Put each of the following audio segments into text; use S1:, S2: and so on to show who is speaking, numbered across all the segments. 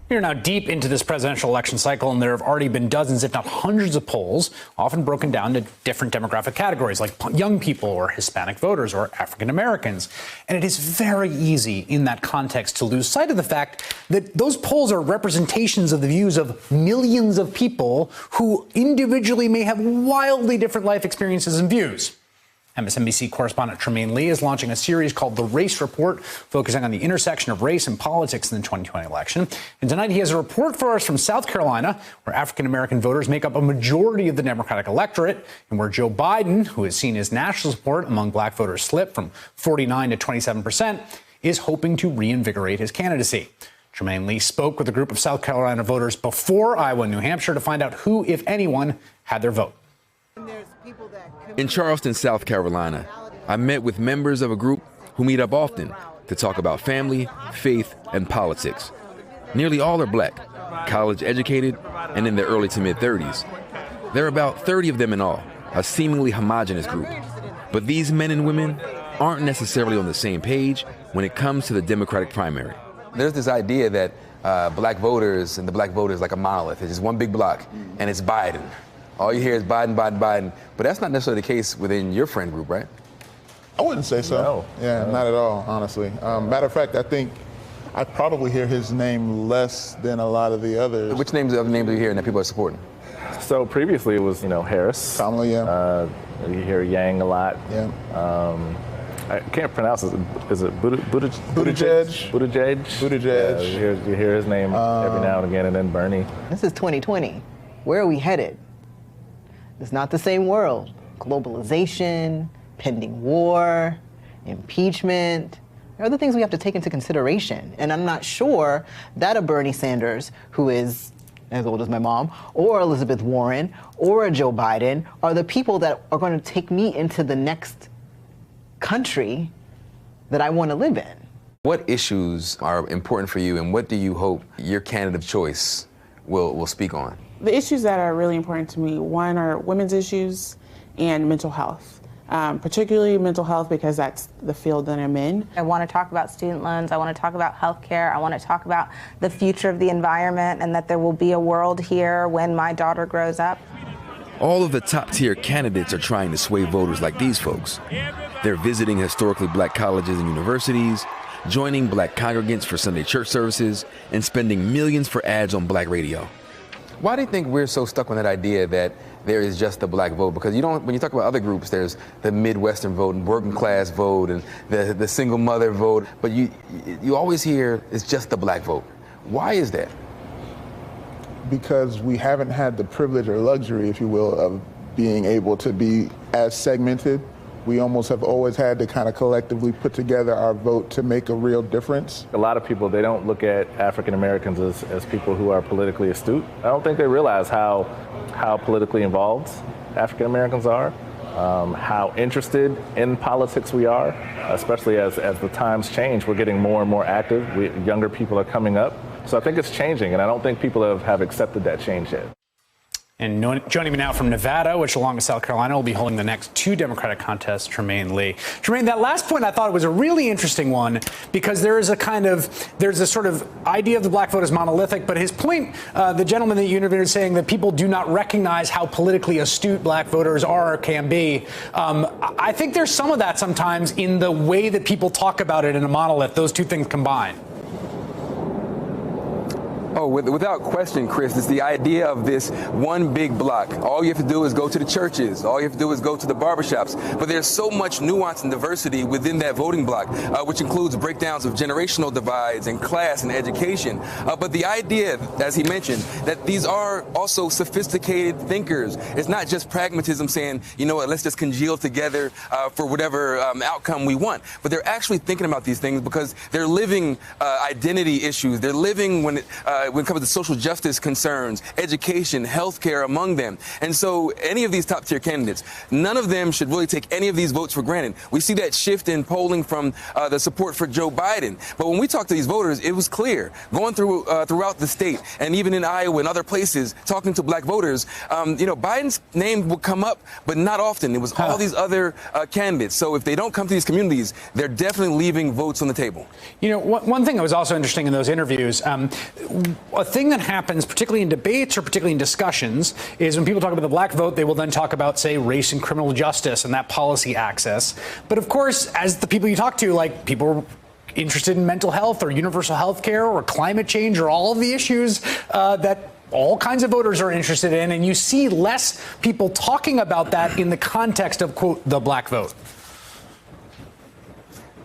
S1: We're now deep into this presidential election cycle, and there have already been dozens, if not hundreds of polls, often broken down to different demographic categories like young people or Hispanic voters or African Americans. And it is very easy in that context to lose sight of the fact that those polls are representations of the views of millions of people who individually may have wildly different life experiences and views. MSNBC correspondent Trymaine Lee is launching a series called The Race Report, focusing on the intersection of race and politics in the 2020 election. And tonight he has a report for us from South Carolina, where African-American voters make up a majority of the Democratic electorate, and where Joe Biden, who has seen his national support among black voters slip from 49 to 27%, is hoping to reinvigorate his candidacy. Trymaine Lee spoke with a group of South Carolina voters before Iowa and New Hampshire to find out who, if anyone, had their vote.
S2: In Charleston, South Carolina, I met with members of a group who meet up often to talk about family, faith, and politics. Nearly all are black, college educated, and in their early to mid-30s. There are about 30 of them in all, a seemingly homogenous group. But these men and women aren't necessarily on the same page when it comes to the Democratic primary.
S3: There's this idea that black voters and the black voters like a monolith. It's just one big block, and it's Biden. All you hear is Biden, Biden, Biden. But that's not necessarily the case within your friend group, right?
S4: I wouldn't say so.
S5: No.
S4: Yeah, not at all, honestly. Matter of fact, I think I probably hear his name less than a lot of the others.
S3: Which names are you hearing that people are supporting?
S5: So previously it was, Harris.
S4: Kamala, yeah.
S5: You hear Yang a lot.
S4: Yeah.
S5: I can't pronounce it. Is it
S4: Buttigieg?
S5: Buttigieg. Yeah, you hear his name every now and again, and then Bernie.
S6: This is 2020. Where are we headed? It's not the same world. Globalization, pending war, impeachment. There are other things we have to take into consideration. And I'm not sure that a Bernie Sanders, who is as old as my mom, or Elizabeth Warren, or a Joe Biden, are the people that are going to take me into the next country that I want to live in.
S3: What issues are important for you, and what do you hope your candidate of choice will speak on?
S7: The issues that are really important to me, one are women's issues and mental health, particularly mental health because that's the field that I'm in.
S8: I want to talk about student loans. I want to talk about healthcare. I want to talk about the future of the environment and that there will be a world here when my daughter grows up.
S2: All of the top-tier candidates are trying to sway voters like these folks. They're visiting historically black colleges and universities, joining black congregants for Sunday church services, and spending millions for ads on black radio.
S3: Why do you think we're so stuck on that idea that there is just the black vote? Because when you talk about other groups, there's the Midwestern vote and working class vote and the single mother vote, but you always hear it's just the black vote. Why is that?
S4: Because we haven't had the privilege or luxury, if you will, of being able to be as segmented. We almost have always had to kind of collectively put together our vote to make a real difference.
S5: A lot of people, they don't look at African Americans as people who are politically astute. I don't think they realize how politically involved African Americans are, how interested in politics we are, especially as the times change. We're getting more and more active. Younger people are coming up. So I think it's changing, and I don't think people have accepted that change yet.
S1: And joining me now from Nevada, which along with South Carolina will be holding the next two Democratic contests, Trymaine Lee. Trymaine, that last point I thought was a really interesting one because there's a sort of idea of the black vote as monolithic, but his point, the gentleman that you interviewed saying that people do not recognize how politically astute black voters are or can be. I think there's some of that sometimes in the way that people talk about it in a monolith, those two things combined.
S3: Oh, without question, Chris, it's the idea of this one big block. All you have to do is go to the churches. All you have to do is go to the barbershops. But there's so much nuance and diversity within that voting block, which includes breakdowns of generational divides and class and education. But the idea, as he mentioned, that these are also sophisticated thinkers. It's not just pragmatism saying, you know what, let's just congeal together for whatever outcome we want. But they're actually thinking about these things because they're living identity issues. They're living when it comes to social justice concerns, education, healthcare among them. And so any of these top tier candidates, none of them should really take any of these votes for granted. We see that shift in polling from the support for Joe Biden. But when we talk to these voters, it was clear going throughout the state and even in Iowa and other places, talking to black voters, Biden's name would come up, but not often. It was all these other candidates. So if they don't come to these communities, they're definitely leaving votes on the table.
S1: You know, one thing that was also interesting in those interviews, a thing that happens, particularly in debates or particularly in discussions, is when people talk about the black vote, they will then talk about, say, race and criminal justice and that policy access. But of course, as the people you talk to, like people interested in mental health or universal health care or climate change or all of the issues that all kinds of voters are interested in, and you see less people talking about that in the context of, quote, the black vote.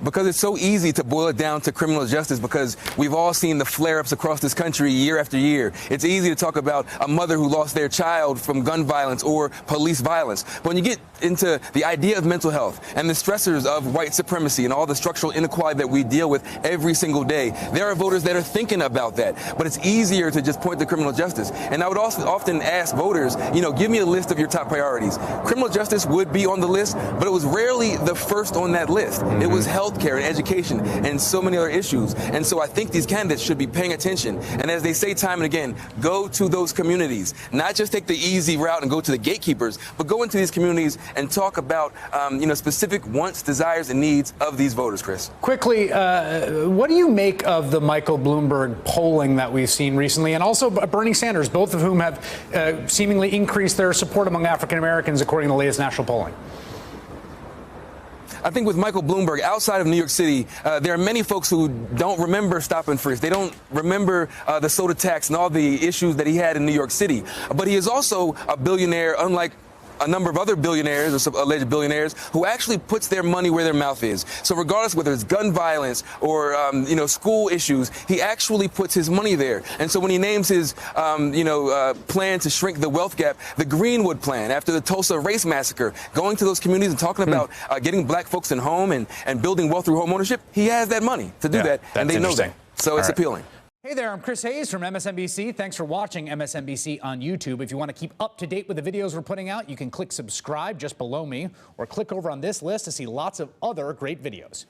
S3: Because it's so easy to boil it down to criminal justice, because we've all seen the flare-ups across this country year after year. It's easy to talk about a mother who lost their child from gun violence or police violence. But when you get into the idea of mental health and the stressors of white supremacy and all the structural inequality that we deal with every single day, there are voters that are thinking about that. But it's easier to just point to criminal justice. And I would also often ask voters, give me a list of your top priorities. Criminal justice would be on the list, but it was rarely the first on that list. It was healthcare and education and so many other issues. And so I think these candidates should be paying attention. And as they say time and again, go to those communities, not just take the easy route and go to the gatekeepers, but go into these communities and talk about, specific wants, desires, and needs of these voters, Chris.
S1: Quickly, what do you make of the Michael Bloomberg polling that we've seen recently, and also Bernie Sanders, both of whom have seemingly increased their support among African Americans, according to the latest national polling?
S3: I think with Michael Bloomberg, outside of New York City, there are many folks who don't remember stop and frisk. They don't remember the soda tax and all the issues that he had in New York City. But he is also a billionaire, unlike a number of other billionaires or alleged billionaires who actually puts their money where their mouth is. So regardless whether it's gun violence or, school issues, he actually puts his money there. And so when he names his, plan to shrink the wealth gap, the Greenwood plan after the Tulsa race massacre, going to those communities and talking about getting black folks in home and building wealth through home ownership, he has that money to do that, and they know that. So it's appealing.
S1: Hey there, I'm Chris Hayes from MSNBC. Thanks for watching MSNBC on YouTube. If you want to keep up to date with the videos we're putting out, you can click subscribe just below me or click over on this list to see lots of other great videos.